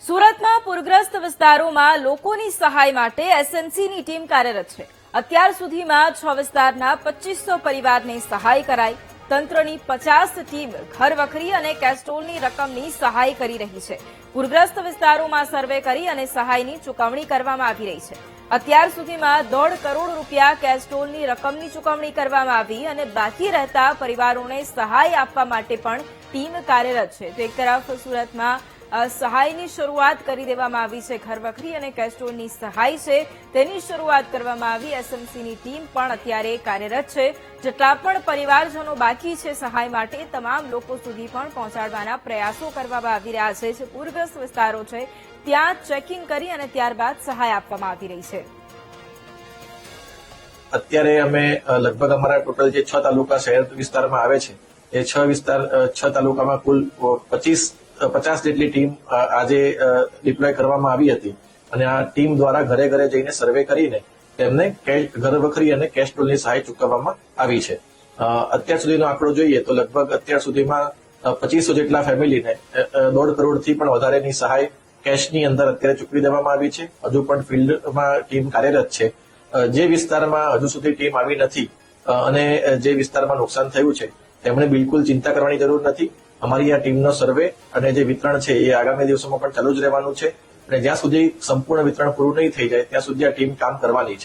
સુરતમાં પૂરગ્રસ્ત વિસ્તારોમાં લોકોની સહાય માટે એસએમસીની ટીમ કાર્યરત છે। અત્યાર સુધીમાં 6 વિસ્તારના 2500 પરિવારને સહાય કરાઈ। તંત્રની 50 ટીમ ઘરવખરી અને કેસ્ટોલની રકમની સહાય કરી રહી છે। પૂરગ્રસ્ત વિસ્તારોમાં સર્વે કરી અને સહાયની ચૂકવણી કરવામાં આવી રહી છે। અત્યાર સુધીમાં 1.5 કરોડ રૂપિયા કેસ્ટોલની રકમની ચૂકવણી કરવામાં આવી અને બાકી રહેતા પરિવારોને સહાય આપવા માટે પણ ટીમ કાર્યરત છે। તો એક તરફ સુરતમાં સહાયની શરૂઆત કરી દેવામાં આવી છે। ઘરવખરી અને કેસ્ટોલની સહાય છે તેની શરૂઆત કરવામાં આવી। એસએમસીની ટીમ પણ અત્યારે કાર્યરત છે। જેટલા પણ પરિવારજનો બાકી છે સહાય માટે તમામ લોકો સુધી પણ પહોંચાડવાના પ્રયાસો કરવામાં આવી રહ્યા છે। જે પૂરગ્રસ્ત વિસ્તારો છે ત્યાં ચેકિંગ કરી અને ત્યારબાદ સહાય આપવામાં આવી રહી છે। અત્યારે અમે લગભગ અમારા ટોટલ જે 6 તાલુકા શહેર વિસ્તારમાં આવે છે એ 6 તાલુકામાં કુલ 50 જેટલી ટીમ આજે ડિપ્લોય કરવામાં આવી હતી અને આ ટીમ દ્વારા ઘરે ઘરે જઈને સર્વે કરીને તેમને ઘરવખરી અને કેશ ટોલની સહાય ચૂકવવામાં આવી છે। અત્યાર સુધીનો આંકડો જોઈએ તો લગભગ અત્યાર સુધીમાં 2500 જેટલા ફેમિલીને 1.5 કરોડથી પણ વધારેની સહાય કેશની અંદર અત્યારે ચૂકવી દેવામાં આવી છે। હજુ પણ ફિલ્ડમાં ટીમ કાર્યરત છે। જે વિસ્તારમાં હજુ સુધી ટીમ આવી નથી અને જે વિસ્તારમાં નુકસાન થયું છે તેમણે બિલકુલ ચિંતા કરવાની જરૂર નથી। અમારી આ ટીમનો સર્વે અને જે વિતરણ છે એ આગામી દિવસોમાં પણ ચાલુ જ રહેવાનું છે અને જ્યાં સુધી સંપૂર્ણ વિતરણ પૂરું નહીં થઈ જાય ત્યાં સુધી આ ટીમ કામ કરવાની છે।